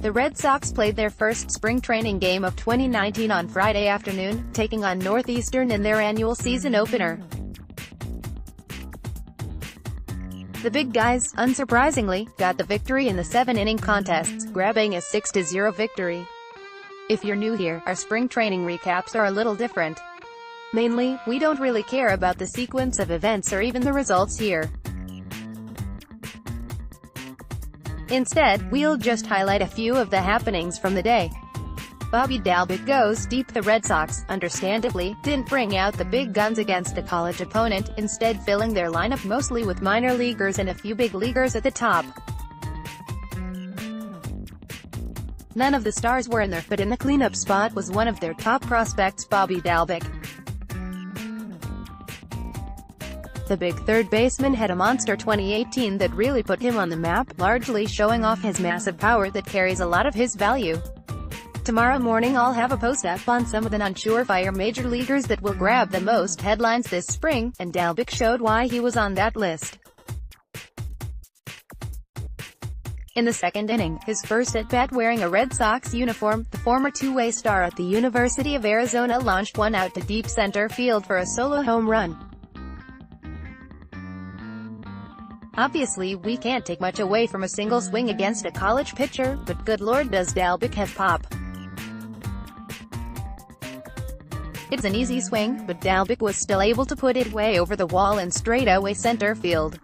The Red Sox played their first spring training game of 2019 on Friday afternoon, taking on Northeastern in their annual season opener. The big guys, unsurprisingly, got the victory in the 7-inning contests, grabbing a 6-0 victory. If you're new here, our spring training recaps are a little different. Mainly, we don't really care about the sequence of events or even the results here. Instead, we'll just highlight a few of the happenings from the day. Bobby Dalbec goes deep. The Red Sox, understandably, didn't bring out the big guns against a college opponent, instead filling their lineup mostly with minor leaguers and a few big leaguers at the top. None of the stars were in there, but in the cleanup spot was one of their top prospects, Bobby Dalbec. The big third baseman had a monster 2018 that really put him on the map, largely showing off his massive power that carries a lot of his value. Tomorrow morning I'll have a post-up on some of the non-surefire major leaguers that will grab the most headlines this spring, and Dalbec showed why he was on that list. In the second inning, his first at-bat wearing a Red Sox uniform, the former two-way star at the University of Arizona launched one out to deep center field for a solo home run. Obviously, we can't take much away from a single swing against a college pitcher, but good lord does Dalbec have pop. It's an easy swing, but Dalbec was still able to put it way over the wall and straight away center field.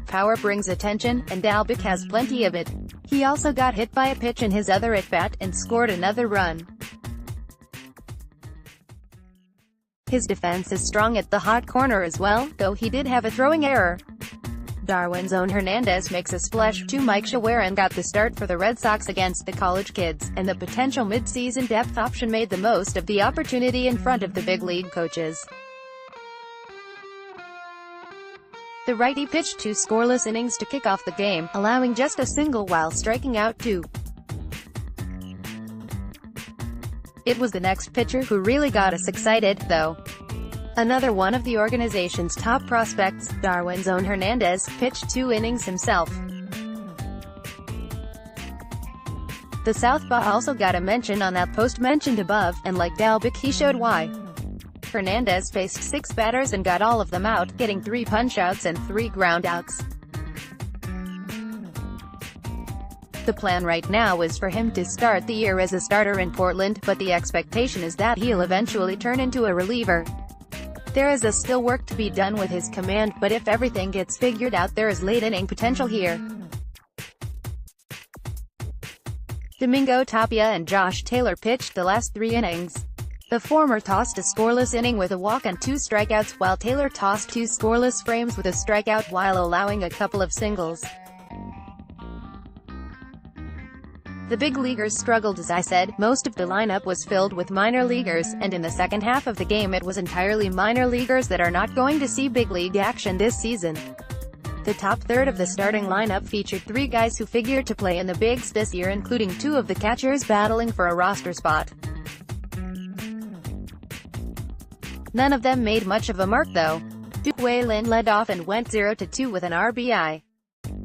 Power brings attention, and Dalbec has plenty of it. He also got hit by a pitch in his other at-bat, and scored another run. His defense is strong at the hot corner as well, though he did have a throwing error. Darwin's own Hernandez makes a splash. Mike Shawaran got the start for the Red Sox against the college kids, and the potential mid-season depth option made the most of the opportunity in front of the big league coaches. The righty pitched 2 scoreless innings to kick off the game, allowing just a single while striking out 2. It was the next pitcher who really got us excited, though. Another one of the organization's top prospects, Darwin's own Hernandez, pitched 2 innings himself. The southpaw also got a mention on that post mentioned above, and like Dalbec he showed why. Hernandez faced 6 batters and got all of them out, getting 3 punch-outs and 3 groundouts. The plan right now is for him to start the year as a starter in Portland, but the expectation is that he'll eventually turn into a reliever. There is still work to be done with his command, but if everything gets figured out there is late-inning potential here. Domingo Tapia and Josh Taylor pitched the last 3 innings. The former tossed a scoreless inning with a walk and 2 strikeouts, while Taylor tossed 2 scoreless frames with a strikeout while allowing a couple of singles. The big leaguers struggled. As I said, most of the lineup was filled with minor leaguers, and in the second half of the game it was entirely minor leaguers that are not going to see big league action this season. The top third of the starting lineup featured 3 guys who figured to play in the bigs this year, including 2 of the catchers battling for a roster spot. None of them made much of a mark though. Whalen led off and went 0-2 with an RBI.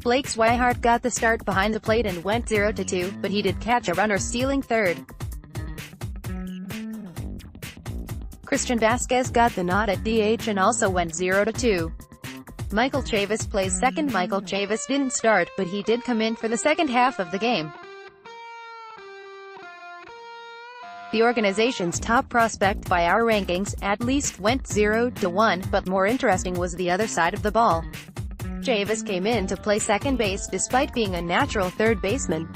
Blake Swihart got the start behind the plate and went 0-2, but he did catch a runner stealing third. Christian Vasquez got the nod at DH and also went 0-2. Michael Chavis plays second. Michael Chavis didn't start, but he did come in for the second half of the game. The organization's top prospect by our rankings, at least, went 0-1, but more interesting was the other side of the ball. Chavis came in to play second base despite being a natural third baseman.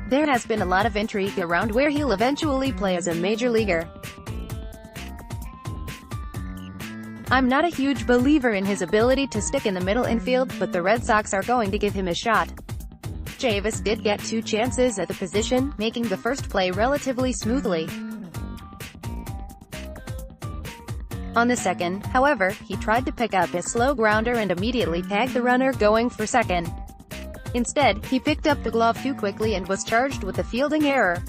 There has been a lot of intrigue around where he'll eventually play as a major leaguer. I'm not a huge believer in his ability to stick in the middle infield, but the Red Sox are going to give him a shot. Chavis did get 2 chances at the position, making the first play relatively smoothly. On the second, however, he tried to pick up a slow grounder and immediately tagged the runner going for second. Instead, he picked up the glove too quickly and was charged with a fielding error.